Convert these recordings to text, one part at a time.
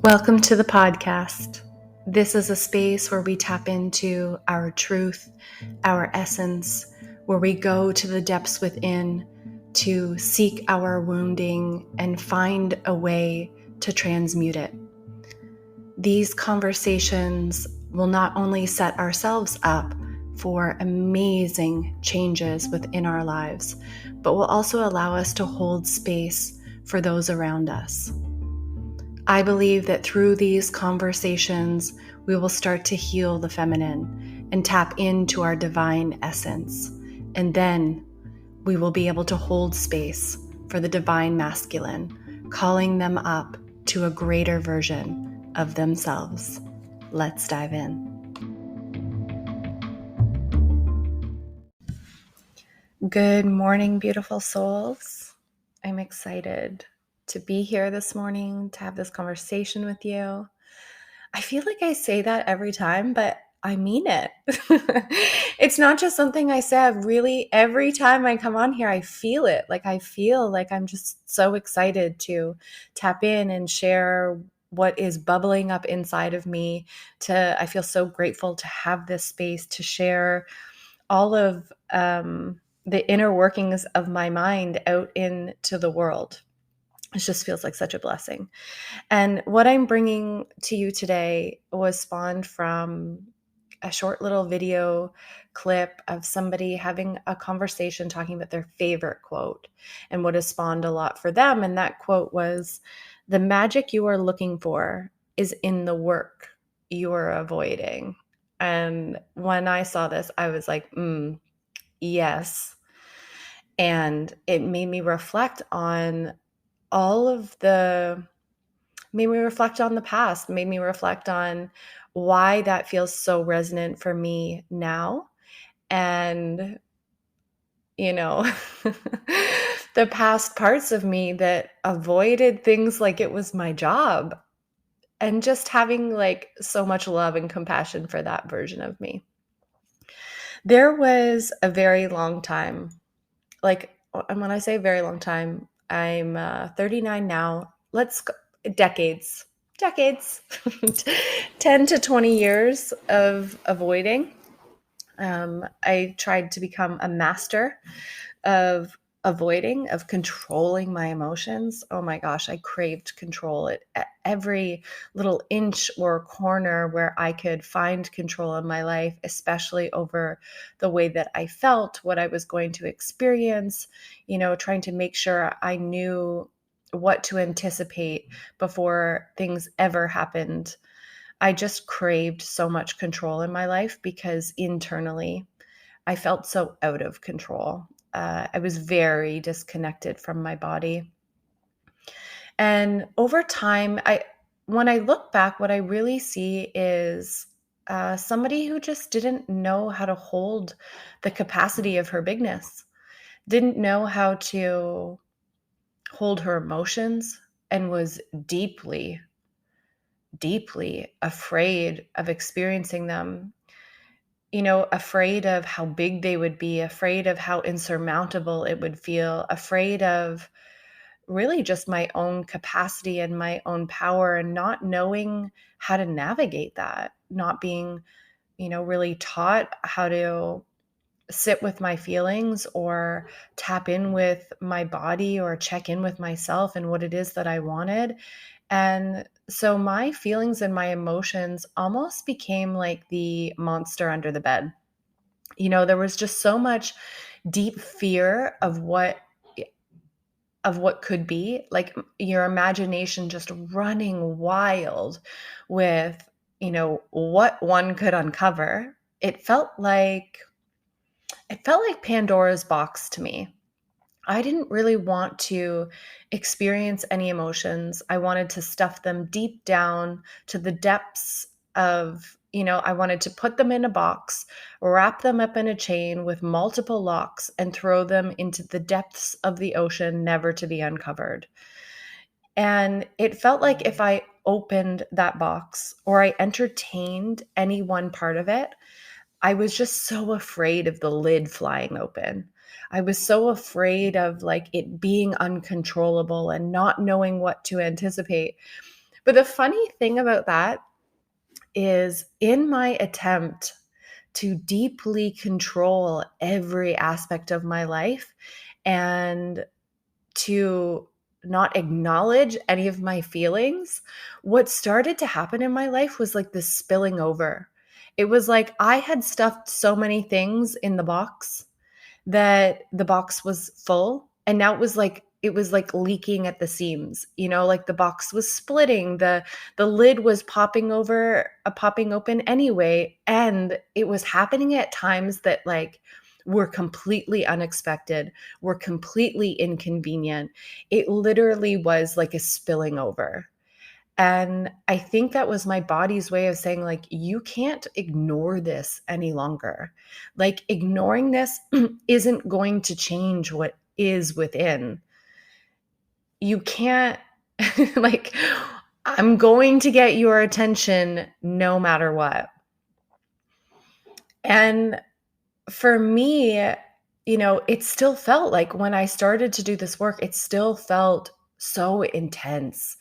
Welcome to the podcast. This is a space where we tap into our truth, our essence, where we go to the depths within to seek our wounding and find a way to transmute it. These conversations will not only set ourselves up for amazing changes within our lives, but will also allow us to hold space for those around us. I believe that through these conversations, we will start to heal the feminine and tap into our divine essence. And then we will be able to hold space for the divine masculine, calling them up to a greater version of themselves. Let's dive in. Good morning, beautiful souls. I'm excited to be here this morning to have this conversation with you. I feel like I say that every time, but I mean it. It's not just something I say. Every time I come on here, I feel it. I feel like I'm just so excited to tap in and share what is bubbling up inside of me. I feel so grateful to have this space to share all of the inner workings of my mind out into the world. It just feels like such a blessing. And what I'm bringing to you today was spawned from a short little video clip of somebody having a conversation talking about their favorite quote and what has spawned a lot for them. And that quote was, "The magic you are looking for is in the work you are avoiding." And when I saw this, I was like, yes. And it made me reflect on made me reflect on the past, made me reflect on why that feels so resonant for me now. And, the past parts of me that avoided things like it was my job, and just having so much love and compassion for that version of me. There was a very long time, and when I say very long time, I'm 39 now. Let's go decades, 10 to 20 years of avoiding. I tried to become a master of avoiding, of controlling my emotions. Oh my gosh, I craved control at every little inch or corner where I could find control in my life, especially over the way that I felt, what I was going to experience, trying to make sure I knew what to anticipate before things ever happened. I just craved so much control in my life because internally I felt so out of control. I was very disconnected from my body. And over time, when I look back, what I really see is somebody who just didn't know how to hold the capacity of her bigness, didn't know how to hold her emotions, and was deeply, deeply afraid of experiencing them. Afraid of how big they would be, afraid of how insurmountable it would feel, afraid of really just my own capacity and my own power, and not knowing how to navigate that, not being, really taught how to sit with my feelings or tap in with my body or check in with myself and what it is that I wanted. And so my feelings and my emotions almost became like the monster under the bed. There was just so much deep fear of what could be, like your imagination just running wild with, what one could uncover. It felt like Pandora's box to me. I didn't really want to experience any emotions. I wanted to stuff them deep down to the depths of, I wanted to put them in a box, wrap them up in a chain with multiple locks, and throw them into the depths of the ocean, never to be uncovered. And it felt like if I opened that box or I entertained any one part of it, I was just so afraid of the lid flying open. I was so afraid of it being uncontrollable and not knowing what to anticipate. But the funny thing about that is, in my attempt to deeply control every aspect of my life and to not acknowledge any of my feelings, what started to happen in my life was like this spilling over. It was like I had stuffed so many things in the box that the box was full, and now it was like leaking at the seams, like the box was splitting, the lid was popping open anyway, and it was happening at times that like were completely unexpected, were completely inconvenient. It literally was like a spilling over. And I think that was my body's way of saying, like, you can't ignore this any longer. Like, ignoring this isn't going to change what is within. You can't, like, I'm going to get your attention no matter what. And for me, it still felt like when I started to do this work, it still felt so intense.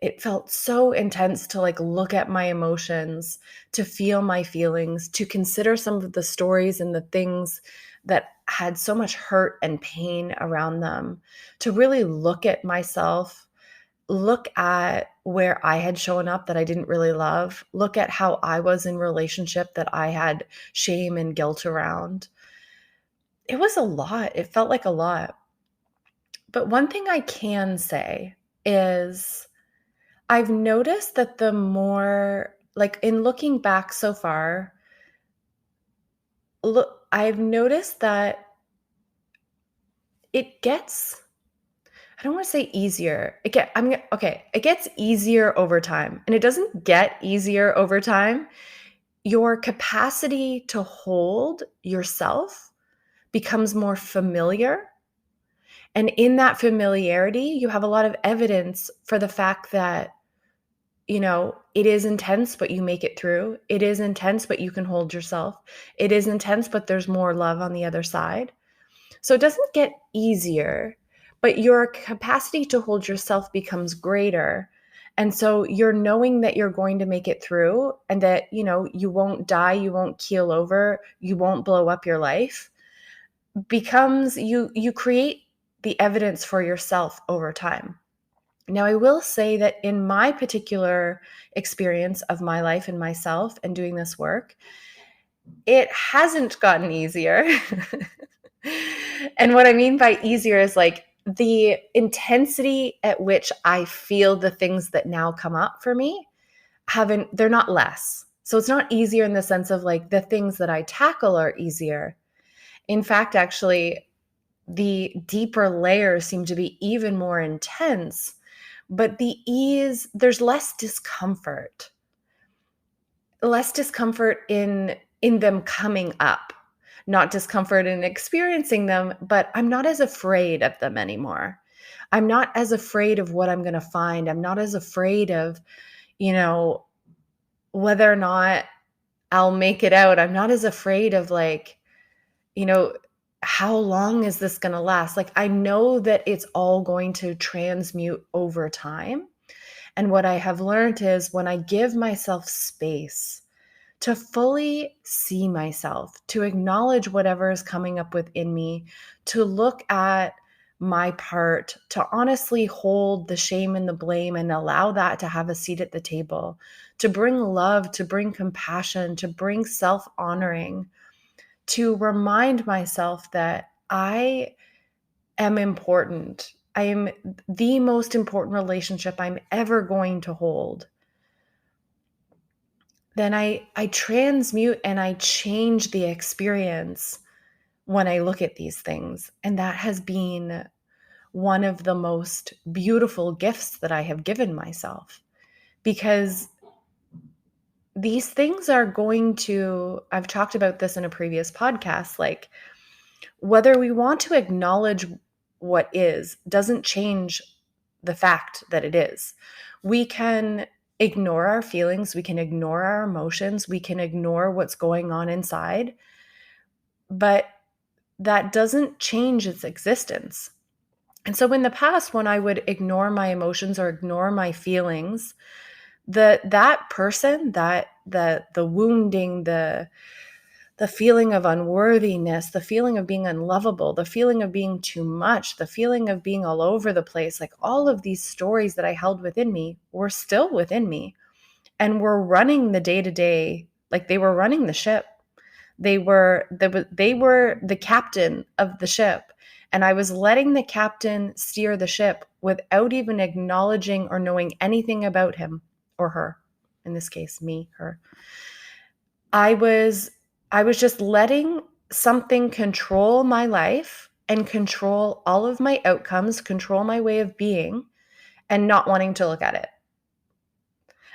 It felt so intense to like look at my emotions, to feel my feelings, to consider some of the stories and the things that had so much hurt and pain around them, to really look at myself, look at where I had shown up that I didn't really love, look at how I was in relationship that I had shame and guilt around. It was a lot. It felt like a lot. But one thing I can say is I've noticed that the more, like in looking back so far, I've noticed that it gets, I don't want to say easier. It gets easier over time. And it doesn't get easier over time. Your capacity to hold yourself becomes more familiar. And in that familiarity, you have a lot of evidence for the fact that it is intense, but you make it through. It is intense, but you can hold yourself. It is intense, but there's more love on the other side. So it doesn't get easier, but your capacity to hold yourself becomes greater. And so you're knowing that you're going to make it through, and that, you won't die, you won't keel over, you won't blow up your life, becomes you create the evidence for yourself over time. Now, I will say that in my particular experience of my life and myself and doing this work, it hasn't gotten easier. And what I mean by easier is like the intensity at which I feel the things that now come up for me they're not less. So it's not easier in the sense of like the things that I tackle are easier. In fact, actually, the deeper layers seem to be even more intense. But there's less discomfort in them coming up, not discomfort in experiencing them, but I'm not as afraid of them anymore. I'm not as afraid of what I'm going to find. I'm not as afraid of, whether or not I'll make it out. I'm not as afraid of like, how long is this going to last? Like, I know that it's all going to transmute over time. And what I have learned is when I give myself space to fully see myself, to acknowledge whatever is coming up within me, to look at my part, to honestly hold the shame and the blame and allow that to have a seat at the table, to bring love, to bring compassion, to bring self-honoring, to remind myself that I am important. I am the most important relationship I'm ever going to hold. Then I transmute and I change the experience when I look at these things. And that has been one of the most beautiful gifts that I have given myself, because these things are going to, I've talked about this in a previous podcast, like whether we want to acknowledge what is doesn't change the fact that it is. We can ignore our feelings, we can ignore our emotions, we can ignore what's going on inside, but that doesn't change its existence. And so in the past, when I would ignore my emotions or ignore my feelings, that person, that the wounding, the feeling of unworthiness, the feeling of being unlovable, the feeling of being too much, the feeling of being all over the place, like all of these stories that I held within me were still within me and were running the day to day, like they were running the ship. They were the captain of the ship, and I was letting the captain steer the ship without even acknowledging or knowing anything about him or her. In this case, me, her. I was I was just letting something control my life and control all of my outcomes, control my way of being, and not wanting to look at it.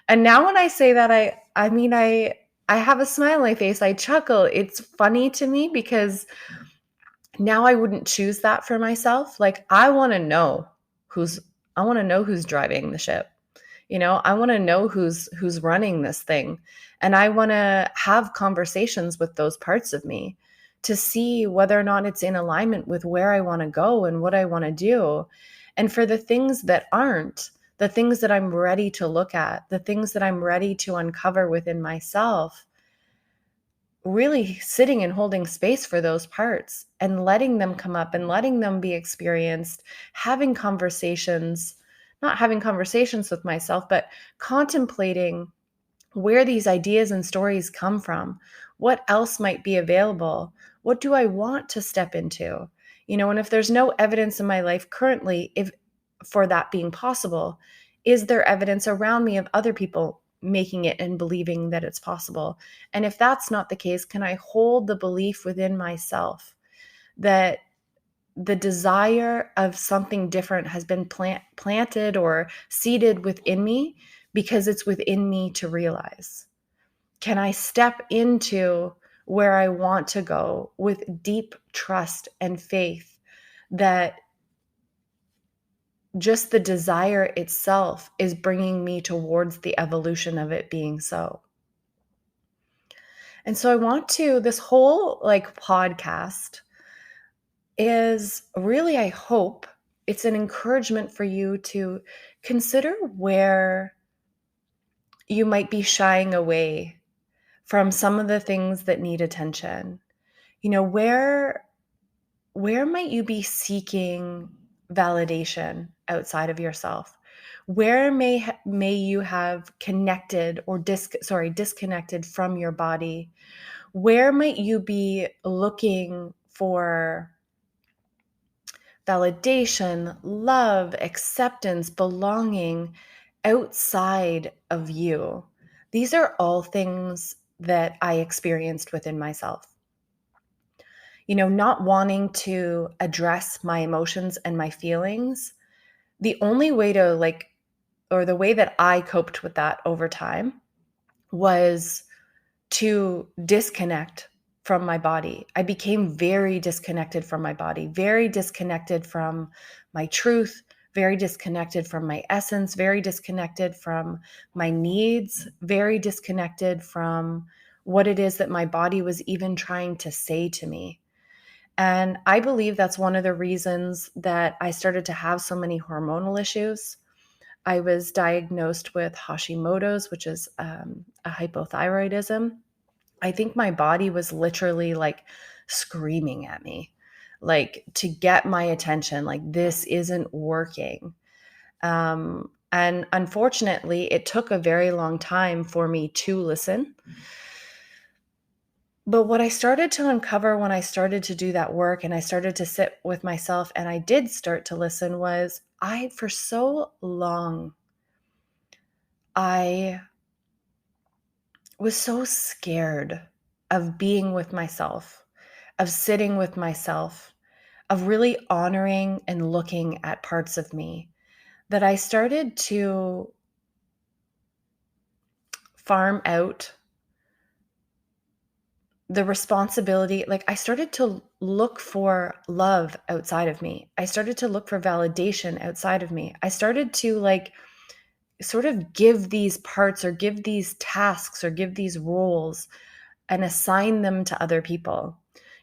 And now when I say that, I have a smile on my face. I chuckle. It's funny to me because now I wouldn't choose that for myself. Like who's I want to know who's driving the ship. I want to know who's running this thing. And I want to have conversations with those parts of me to see whether or not it's in alignment with where I want to go and what I want to do. And for the things that aren't, the things that I'm ready to look at, the things that I'm ready to uncover within myself, really sitting and holding space for those parts and letting them come up and letting them be experienced, having conversations, not having conversations with myself, but contemplating where these ideas and stories come from, what else might be available, what do I want to step into? And if there's no evidence in my life currently if for that being possible, is there evidence around me of other people making it and believing that it's possible? And if that's not the case, can I hold the belief within myself that the desire of something different has been planted or seeded within me because it's within me to realize? Can I step into where I want to go with deep trust and faith that just the desire itself is bringing me towards the evolution of it being so? And so this whole podcast is really, I hope it's an encouragement for you to consider where you might be shying away from some of the things that need attention. Where might you be seeking validation outside of yourself? Where may you have connected or disconnected from your body? Where might you be looking for validation, love, acceptance, belonging outside of you? These are all things that I experienced within myself. Not wanting to address my emotions and my feelings. The only way or the way that I coped with that over time was to disconnect from my body. I became very disconnected from my body, very disconnected from my truth, very disconnected from my essence, very disconnected from my needs, very disconnected from what it is that my body was even trying to say to me. And I believe that's one of the reasons that I started to have so many hormonal issues. I was diagnosed with Hashimoto's, which is a hypothyroidism. I think my body was literally screaming at me, to get my attention, this isn't working. And unfortunately, it took a very long time for me to listen. But what I started to uncover when I started to do that work and I started to sit with myself and I did start to listen was for so long, I was so scared of being with myself, of sitting with myself, of really honoring and looking at parts of me that I started to farm out the responsibility. I started to look for love outside of me. I started to look for validation outside of me. I started to sort of give these parts or give these tasks or give these roles and assign them to other people.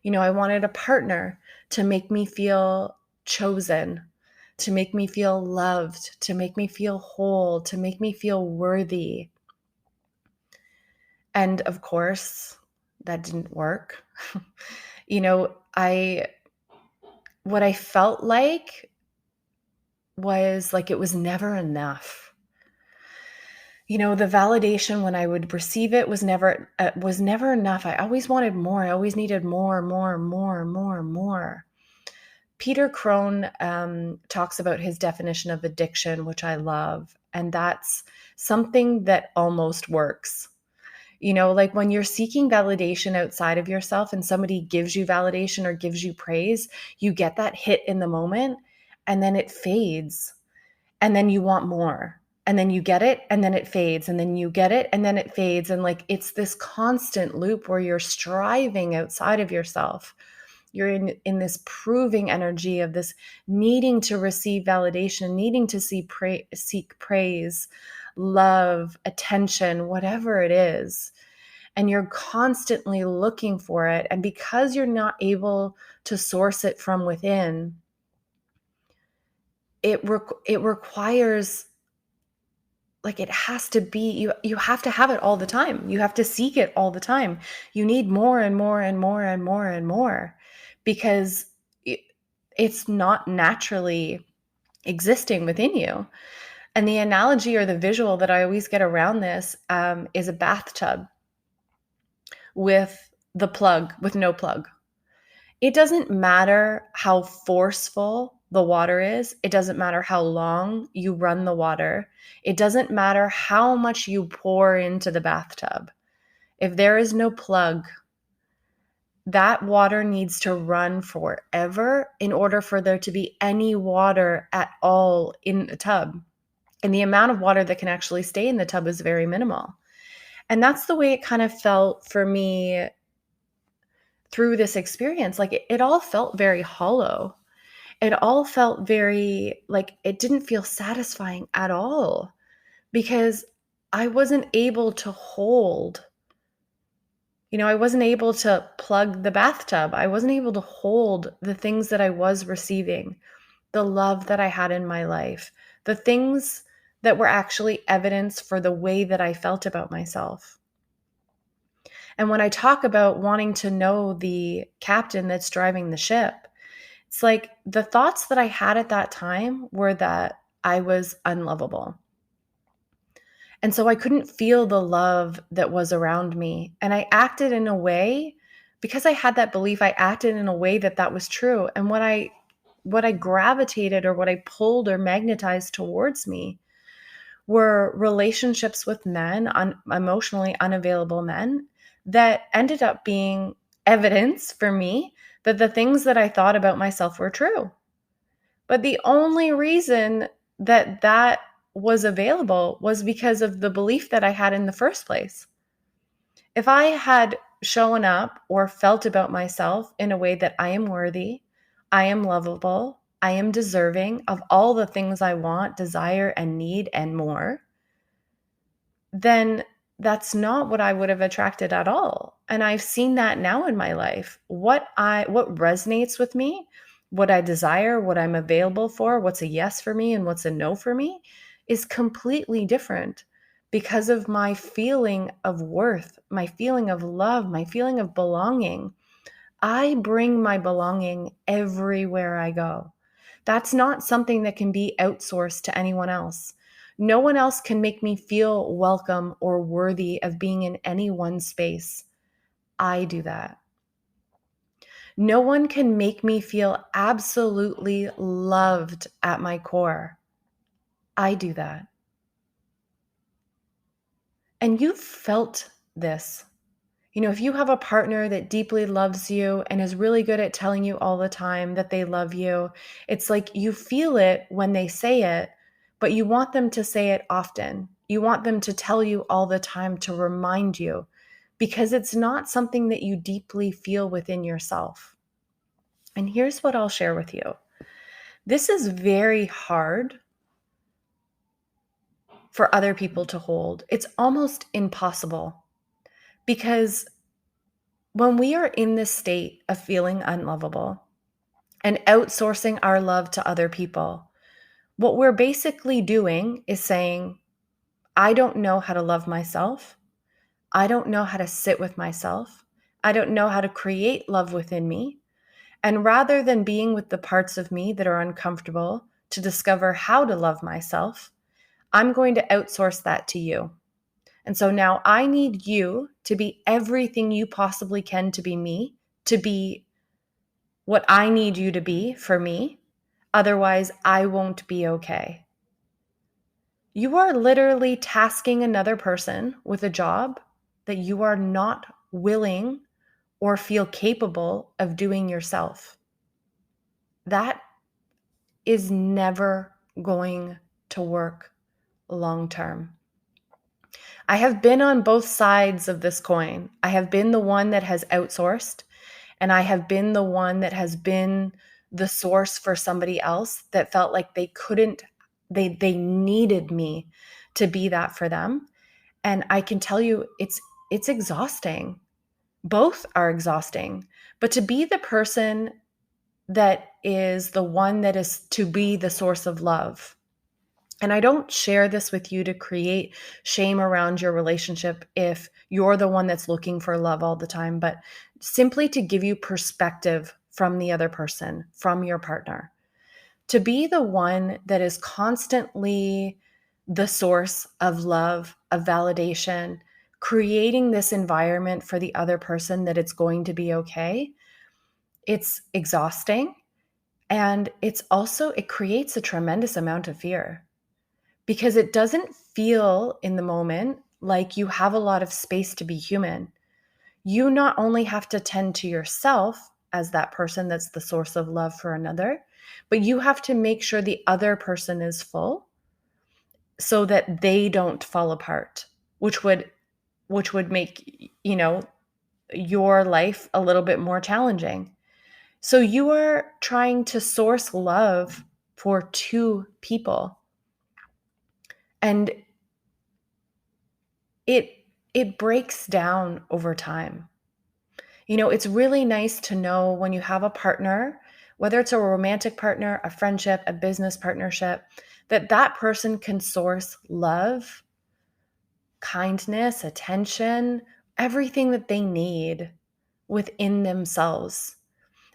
I wanted a partner to make me feel chosen, to make me feel loved, to make me feel whole, to make me feel worthy. And of course, that didn't work. You know, what I felt like was like it was never enough. You know, the validation when I would receive it was never enough. I always wanted more. I always needed more, more, more, more, more. Peter Crone talks about his definition of addiction, which I love, and that's something that almost works. You know, like when you're seeking validation outside of yourself and somebody gives you validation or gives you praise, you get that hit in the moment and then it fades. And then you want more. And then you get it and then it fades. And then you get it and then it fades. And like it's this constant loop where you're striving outside of yourself. You're in this proving energy of this needing to receive validation, needing to seek praise, love, attention, whatever it is. And you're constantly looking for it. And because you're not able to source it from within, it requires, like, it has to be, you have to have it all the time. You have to seek it all the time. You need more and more and more and more and more, because it's not naturally existing within you. And the analogy or the visual that I always get around this is a bathtub with no plug. It doesn't matter how forceful the water is. It doesn't matter how long you run the water. It doesn't matter how much you pour into the bathtub. If there is no plug, that water needs to run forever in order for there to be any water at all in the tub. And the amount of water that can actually stay in the tub is very minimal. And that's the way it kind of felt for me through this experience. Like it all felt very hollow. It all felt very, like, it didn't feel satisfying at all, because I wasn't able to hold, I wasn't able to plug the bathtub. I wasn't able to hold the things that I was receiving, the love that I had in my life, the things that were actually evidence for the way that I felt about myself. And when I talk about wanting to know the captain that's driving the ship, it's like the thoughts that I had at that time were that I was unlovable. And so I couldn't feel the love that was around me. And I acted in a way, because I had that belief, I acted in a way that was true. And what I gravitated, or what I pulled or magnetized towards me, were relationships with men, emotionally unavailable men, that ended up being evidence for me that the things that I thought about myself were true. But the only reason that was available was because of the belief that I had in the first place. If I had shown up or felt about myself in a way that I am worthy, I am lovable, I am deserving of all the things I want, desire, and need, and more, then that's not what I would have attracted at all. And I've seen that now in my life. What resonates with me, what I desire, what I'm available for, what's a yes for me and what's a no for me, is completely different because of my feeling of worth, my feeling of love, my feeling of belonging. I bring my belonging everywhere I go. That's not something that can be outsourced to anyone else. No one else can make me feel welcome or worthy of being in any one space. I do that. No one can make me feel absolutely loved at my core. I do that. And you've felt this. If you have a partner that deeply loves you and is really good at telling you all the time that they love you, it's like you feel it when they say it, but you want them to say it often. You want them to tell you all the time, to remind you, because it's not something that you deeply feel within yourself. And here's what I'll share with you. This is very hard for other people to hold. It's almost impossible, because when we are in this state of feeling unlovable and outsourcing our love to other people, What we're basically doing is saying, I don't know how to love myself. I don't know how to sit with myself. I don't know how to create love within me. And rather than being with the parts of me that are uncomfortable to discover how to love myself, I'm going to outsource that to you. And so now I need you to be everything you possibly can to be me, to be what I need you to be for me. Otherwise, I won't be okay. You are literally tasking another person with a job that you are not willing or feel capable of doing yourself. That is never going to work long term. I have been on both sides of this coin. I have been the one that has outsourced, and I have been the one that has been the source for somebody else that felt like they couldn't, they needed me to be that for them. And I can tell you it's exhausting. Both are exhausting. But to be the person that is the one that is to be the source of love. And I don't share this with you to create shame around your relationship if you're the one that's looking for love all the time, but simply to give you perspective from the other person, from your partner. To be the one that is constantly the source of love, of validation, creating this environment for the other person that it's going to be okay. It's exhausting. And it creates a tremendous amount of fear because it doesn't feel in the moment like you have a lot of space to be human. You not only have to tend to yourself as that person that's the source of love for another, but you have to make sure the other person is full so that they don't fall apart, which would make, your life a little bit more challenging. So you are trying to source love for two people. And it breaks down over time. It's really nice to know when you have a partner, whether it's a romantic partner, a friendship, a business partnership, that that person can source love, kindness, attention, everything that they need within themselves.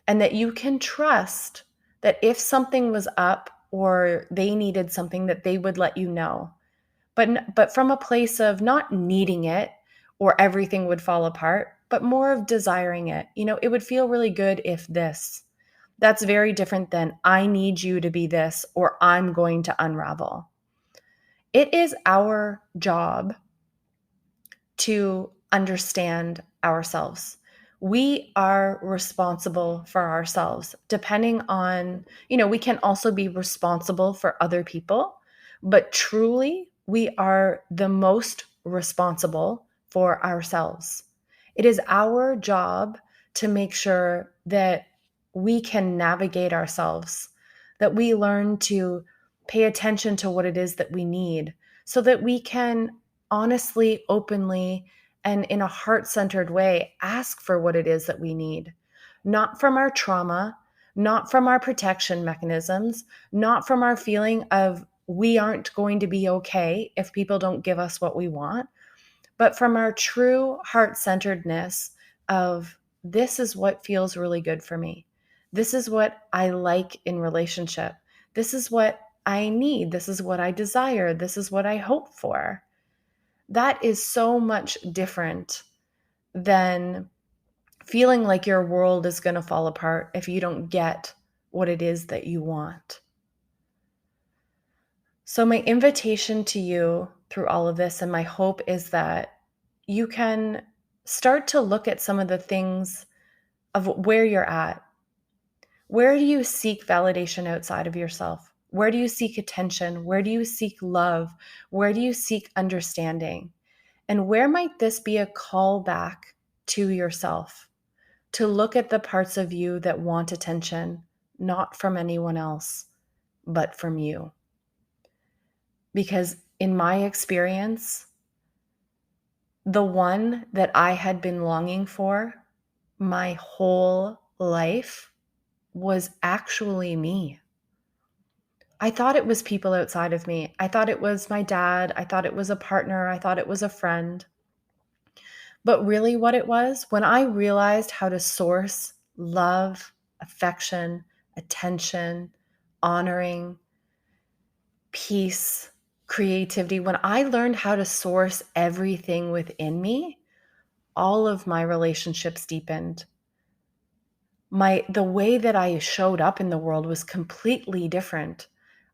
And that you can trust that if something was up or they needed something, that they would let you know. But from a place of not needing it or everything would fall apart, but more of desiring it. It would feel really good if this. That's very different than I need you to be this or I'm going to unravel. It is our job to understand ourselves. We are responsible for ourselves, depending on, we can also be responsible for other people, but truly, we are the most responsible for ourselves. It is our job to make sure that we can navigate ourselves, that we learn to pay attention to what it is that we need so that we can honestly, openly, and in a heart centered way ask for what it is that we need, not from our trauma, not from our protection mechanisms, not from our feeling of we aren't going to be okay if people don't give us what we want, but from our true heart centeredness of this is what feels really good for me. This is what I like in relationship. This is what I need. This is what I desire. This is what I hope for. That is so much different than feeling like your world is going to fall apart if you don't get what it is that you want. So, my invitation to you through all of this, and my hope is that you can start to look at some of the things of where you're at. Where do you seek validation outside of yourself? Where do you seek attention? Where do you seek love? Where do you seek understanding? And where might this be a call back to yourself to look at the parts of you that want attention, not from anyone else, but from you? Because in my experience, the one that I had been longing for my whole life was actually me. I thought it was people outside of me. I thought it was my dad. I thought it was a partner. I thought it was a friend. But really, what it was, when I realized how to source love, affection, attention, honoring, peace, creativity, when I learned how to source everything within me, all of my relationships deepened. The way that I showed up in the world was completely different.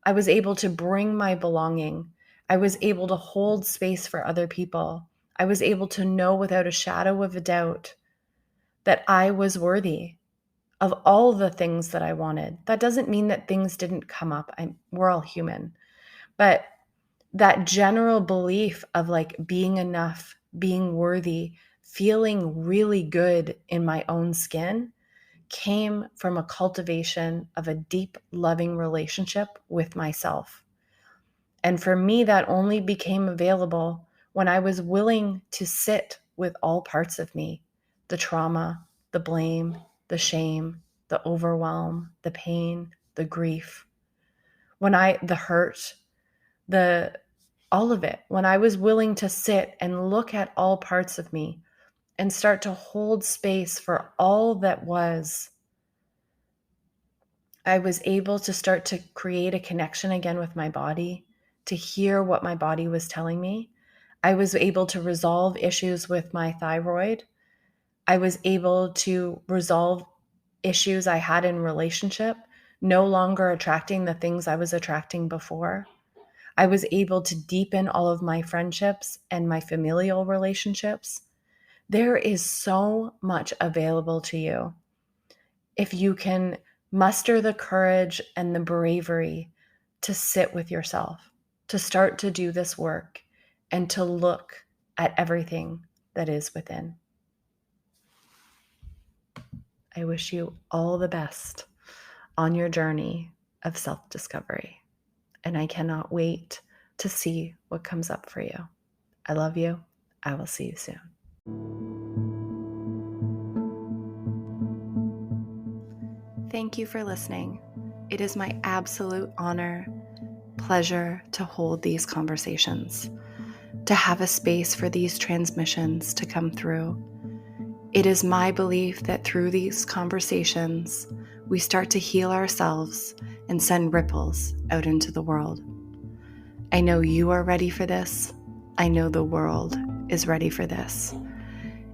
I was able to bring my belonging. I was able to hold space for other people. I was able to know without a shadow of a doubt that I was worthy of all the things that I wanted. That doesn't mean that things didn't come up. We're all human. But that general belief of like being enough, being worthy, feeling really good in my own skin came from a cultivation of a deep, loving relationship with myself. And for me, that only became available when I was willing to sit with all parts of me, the trauma, the blame, the shame, the overwhelm, the pain, the grief, the hurt, all of it. When I was willing to sit and look at all parts of me and start to hold space for all that was, I was able to start to create a connection again with my body, to hear what my body was telling me. I was able to resolve issues with my thyroid. I was able to resolve issues I had in relationship, no longer attracting the things I was attracting before. I was able to deepen all of my friendships and my familial relationships. There is so much available to you if you can muster the courage and the bravery to sit with yourself, to start to do this work, and to look at everything that is within. I wish you all the best on your journey of self-discovery, and I cannot wait to see what comes up for you. I love you. I will see you soon. Thank you for listening. It is my absolute honor, pleasure to hold these conversations, to have a space for these transmissions to come through. It is my belief that through these conversations, we start to heal ourselves and send ripples out into the world. I know you are ready for this. I know the world is ready for this.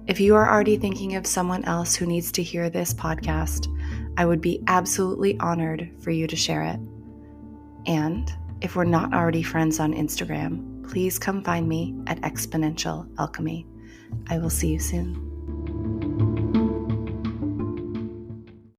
If you are already thinking of someone else who needs to hear this podcast, I would be absolutely honored for you to share it. And if we're not already friends on Instagram, please come find me at Exponential Alchemy. I will see you soon.